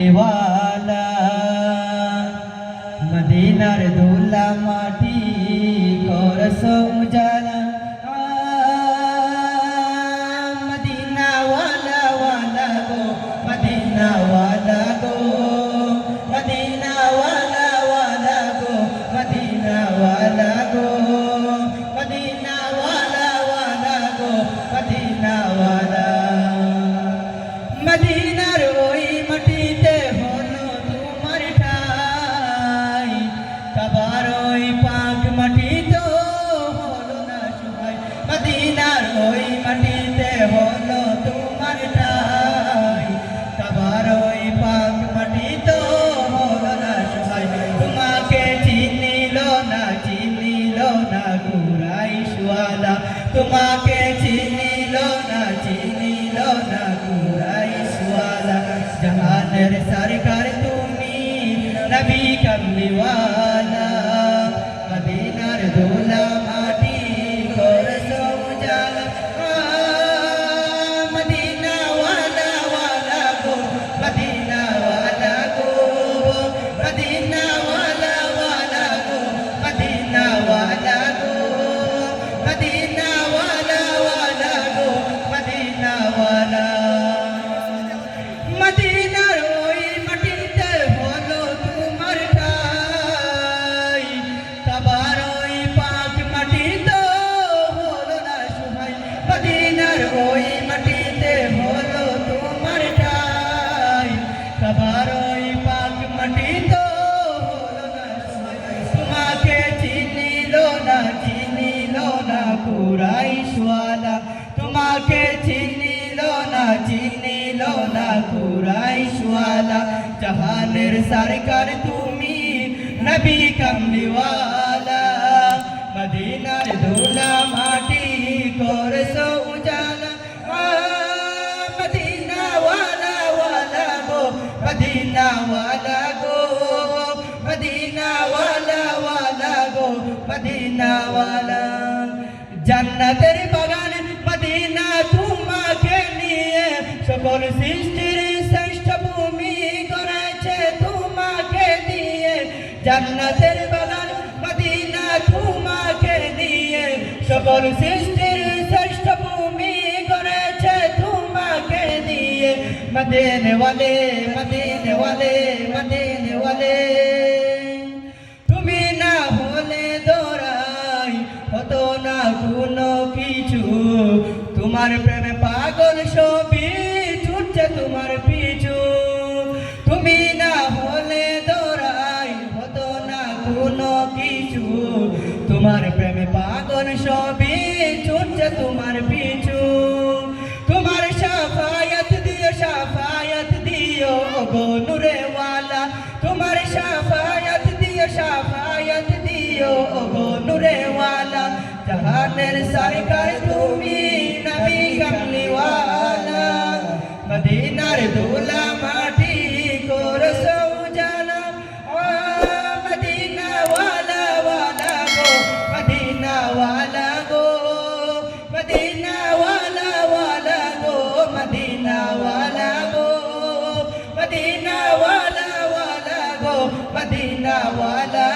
वाला मदीनार दूल्हा माटी करसो उजाला मदीना वाला वाला गो मदीना वाला गो मदीना वाला वाला गो मदीना वाला गो मदीना वाला वाला गो मदीना वाला मदीनार ओई माटीते हलो तुम्हार ठाई काবার ওই পাক মাটি তো হলো না সহায় মদিনার ওই মাটিতে হলো তোমার ঠাই কাবার ওই পাক মাটি তো হলো না সহায় তোমাকে চিনিল না কুরাইশওয়ালা তোমাকে চিনিল না কুরাইশওয়ালা জাহানের সরকার তুমি নবী কমলিওয়ালা মদিনার দোলা মাটি করসো উজালা মদিনা ওয়ালা ওয়ালা গো মদিনা ওয়ালা গো মদিনা ওয়ালা ওয়ালা গো মদিনা ওয়ালা গো মদিনা ওয়ালা ওয়ালা গো মদিনা ওয়ালা মদিনার ওই মাটিতে হলো তোমার ঠাই কাবার ওই পাক মাটি তো হলো না সহায় মদিনার ওই মাটিতে হলো তোমার ঠাই কাবার ওই পাক মাটি তো হলো না সহায় তোমাকে চিনিল না কুরাইশওয়ালা তোমাকে চিনিল না কুরাইশওয়ালা জাহানের সরকার তুমি নবী কমলিওয়ালা মদিনার দোলা মাটি করসো উজালা মদিনা ওয়ালা ওয়ালা গো মদিনা ওয়ালা গো মদিনা ওয়ালা ওয়ালা গো মদিনা ওয়ালা জান্নাতের বাগান মদিনা তোমাকে নিয়ে সকল সৃষ্টির শ্রেষ্ঠ ভূমি করেছে তোমাকে দিয়ে জান্নাতের বাগান মদিনা তোমাকে নিয়ে সকল সৃষ্টির শ্রেষ্ঠ ভূমি করেছে তোমাকে দিয়ে মদিনে ওয়ালে মদিনে ওয়ালে মদিনে ওয়ালে তুমি না হলে দোরাই হতো না কোনো কিছু তোমার প্রেমে পাগল সবই ছুটছে তোমার পিছু তুমি না হলে দোরাই হতো না কোনো কিছু তোমার প্রেমে পাগল সবই ছুটছে তোমার পিছু তোমার শাফায়াত দিও গো নূরে ওয়ালা তোমার শাফায়াত দিও গো নূরে ওয়ালা জাহানের সরকার তুমি নবী কমলিওয়ালা মদিনার দোলা মাটি করসো উজালা মদিনা ওয়ালা ওয়ালা গো মদিনা ওয়ালা গো মদিনা ওয়ালা ওয়ালা গো মদিনা ওয়ালা গো মদিনা ওয়ালা ওয়ালা গো মদিনা ওয়ালা